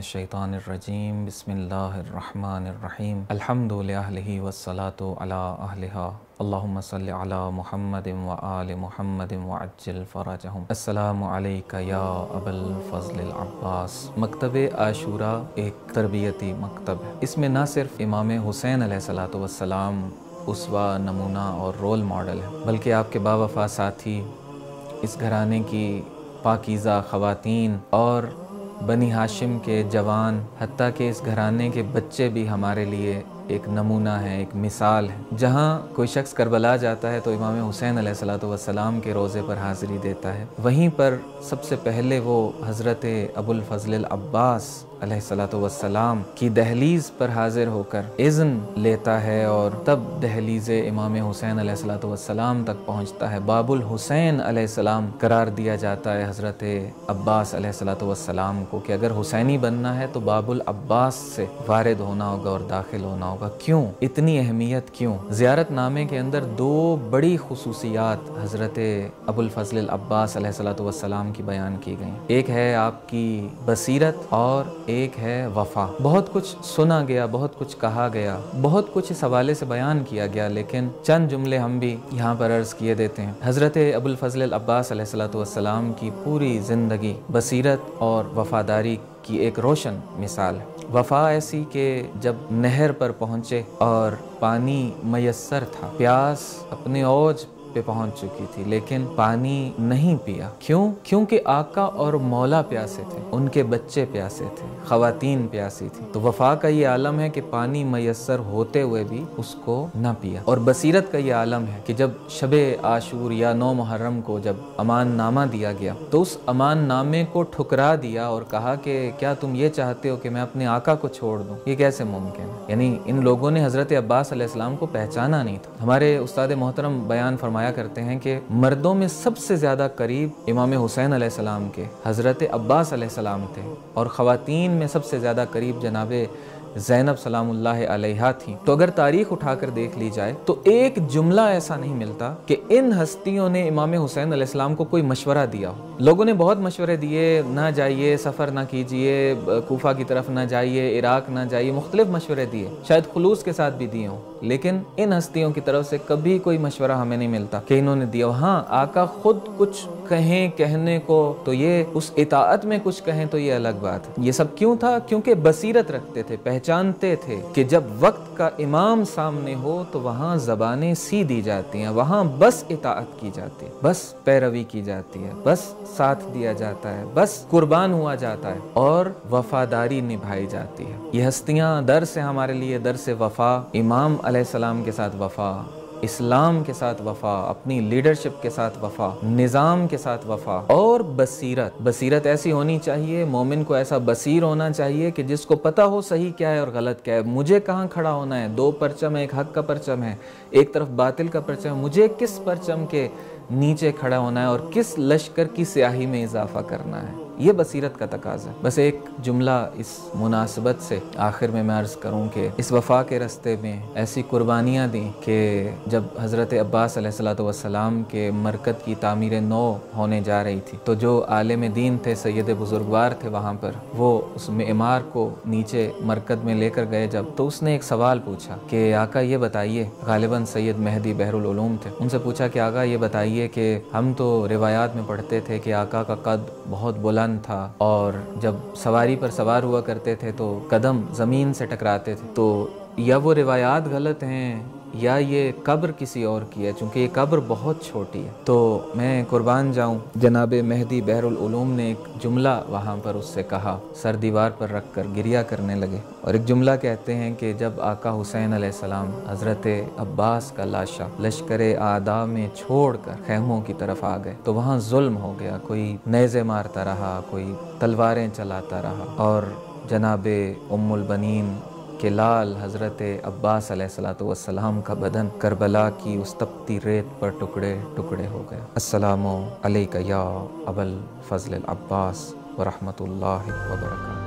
मिनश्शैतानिर्रजीम बिस्मिल्लाहिर्रहमानिर्रहीम अल्हम्दुलिल्लाहि वस्सलातु अला अहलिहा अल्लाहुम्मा सल्लि अला मुहम्मदिन व आलि मुहम्मदिन व अज्जिल फरजहुम। अस्सलामु अलैका या अबल फज़लिल अब्बास। मकतबे आशूरा एक तरबियती मकतब है। इसमें न सिर्फ इमाम हुसैन अलैहिस्सलातु वस्सलाम उसवा, नमूना और रोल मॉडल है, बल्कि आपके बावफा साथी, इस घराने की पाकीज़ा ख़वातीन और बनी हाशिम के जवान, हत्ता कि इस घराने के बच्चे भी हमारे लिए एक नमूना है, एक मिसाल है। जहाँ कोई शख्स करबला जाता है तो इमाम हुसैन अलैहिस्सलातु वस्सलाम के रोज़े पर हाज़िरी देता है। वहीं पर सबसे पहले वो हज़रत अबुल फ़ज़लिल अब्बास अलैहिस्सलातु वस्सलाम की दहलीज़ पर हाज़िर होकर इज़्न लेता है और तब दहलीज़ इमाम हुसैन अलैहिस्सलातु वस्सलाम तक पहुँचता है। बाबुल हुसैन अलैहिस्सलाम करार दिया जाता है हज़रत अब्बास अलैहिस्सलातु वस्सलाम को कि अगर हुसैनी बनना है तो बाबुल अब्बास से वारिद होना होगा और दाखिल होना होगा। क्यों इतनी अहमियत, क्यों? ज़ियारत नामे के अंदर दो बड़ी खुसूसियात हज़रत अबुल फ़ज़लिल अब्बास अलैहिस्सलातु वस्सलाम की बयान की गई। एक है आपकी बसीरत और एक है वफ़ा। बहुत कुछ सुना गया, बहुत कुछ कहा गया, बहुत कुछ इस हवाले से बयान किया गया, लेकिन चंद जुमले हम भी यहाँ पर अर्ज़ किए देते हैं। हज़रत अबुल फ़ज़लिल अब्बास अलैहिस्सलातु वस्सलाम की पूरी ज़िंदगी बसीरत और वफ़ादारी की एक रोशन मिसाल है। वफ़ा ऐसी कि जब नहर पर पहुँचे और पानी मयस्सर था, प्यास अपने औज पे पहुंच चुकी थी, लेकिन पानी नहीं पिया। क्यों? क्योंकि आका और मौला प्यासे थे, उनके बच्चे प्यासे थे, ख़वातीन प्यासी थी। तो वफ़ा का ये आलम है कि पानी मयस्सर होते हुए भी उसको न पिया। और बसीरत का ये आलम है कि जब शबे आशूर या 9 मुहर्रम को जब अमान नामा दिया गया तो उस अमान नामे को ठुकरा दिया और कहा कि क्या तुम ये चाहते हो कि मैं अपने आका को छोड़ दूँ? ये कैसे मुमकिन है? यानी इन लोगों ने हज़रत अब्बास अलैहिस्सलाम को पहचाना नहीं था। हमारे उस्ताद मोहतरम बयान फरमाया करते हैं कि मर्दों में सबसे ज़्यादा करीब इमाम हुसैन अलैहिस्सलाम के हज़रत अब्बास अलैहिस्सलाम थे और ख़वातीन में सबसे ज़्यादा करीब जनाबे ज़ैनब सलामुल्लाह अलैहा थी। तो अगर तारीख़ उठाकर देख ली जाए तो एक जुमला ऐसा नहीं मिलता कि इन हस्तियों ने इमाम हुसैन अलैहिस्सलाम को कोई मशवरा दिया हो। लोगों ने बहुत मशवरे दिए, ना जाइए, सफ़र ना कीजिए, कूफा की तरफ ना जाइए, इराक़ ना जाइए, मुख्तलिफ मशवरे दिए, शायद खुलूस के साथ भी दिए हों, लेकिन इन हस्तियों की तरफ से कभी कोई मशवरा हमें नहीं मिलता कि इन्होंने दिया। हाँ, आका खुद कुछ कहें कहने को तो ये उस इताअत में कुछ कहें तो ये अलग बात है। ये सब क्यों था? क्योंकि बसीरत रखते थे, पहचानते थे कि जब वक्त का इमाम सामने हो तो वहाँ ज़बानें सी दी जाती हैं, वहाँ बस इताअत की जाती है, बस पैरवी की जाती है, बस साथ दिया जाता है, बस कुर्बान हुआ जाता है और वफादारी निभाई जाती है। ये हस्तियाँ दर्स है हमारे लिए, दर्स वफ़ा, इमाम अलैहिस्सलाम के साथ वफ़ा, इस्लाम के साथ वफ़ा, अपनी लीडरशिप के साथ वफ़ा, निज़ाम के साथ वफ़ा और बसीरत। बसीरत ऐसी होनी चाहिए, मोमिन को ऐसा बसीर होना चाहिए कि जिसको पता हो सही क्या है और गलत क्या है, मुझे कहाँ खड़ा होना है। दो परचम है, एक हक का परचम है, एक तरफ बातिल का परचम है, मुझे किस परचम के नीचे खड़ा होना है और किस लश्कर की स्याही में इजाफा करना है। ये बसीरत का तकाज़ा है। बस एक जुमला इस मुनासिबत से आखिर में मैं अर्ज़ करूँ कि इस वफ़ा के रस्ते में ऐसी कुर्बानियाँ दी कि जब हज़रत अब्बास अलैहिस्सलातु वस्सलाम के मरकज़ की तामीर नौ होने जा रही थी तो जो आलिम दीन थे, सैयद बुज़ुर्गवार थे वहाँ पर, वो उस इमार को नीचे मरकज़ में लेकर गए जब, तो उसने एक सवाल पूछा कि आका ये बताइए, गालिबन सैयद मेहदी बहरुल उलूम थे, उनसे पूछा कि आका ये बताइए कि हम तो रिवायात में पढ़ते थे कि आका का कद बहुत बुलंद था और जब सवारी पर सवार हुआ करते थे तो कदम ज़मीन से टकराते थे, तो या वो रिवायात गलत हैं या ये कब्र किसी और की है, चूँकि ये कब्र बहुत छोटी है। तो मैं कुर्बान जाऊँ, जनाब मेहदी बहरुल उलूम ने एक जुमला वहाँ पर उससे कहा, सर दीवार पर रख कर गिरिया करने लगे और एक जुमला कहते हैं कि जब आका हुसैन अलैहिस्सलाम हज़रत अब्बास का लाशा लश्कर आदा में छोड़ कर खैमों की तरफ आ गए तो वहाँ जुल्म हो गया, कोई नेज़े मारता रहा, कोई तलवारें चलाता रहा और जनाब उम्मुल बनीन के लाल हज़रत अब्बास अलैहिस्सलातु वस्सलाम का बदन करबला की उस तपती रेत पर टुकड़े टुकड़े हो गया। अस्सलामु अलैका या अबल फ़ज़लिल अब्बास व रहमतुल्लाहि व बरकातहू।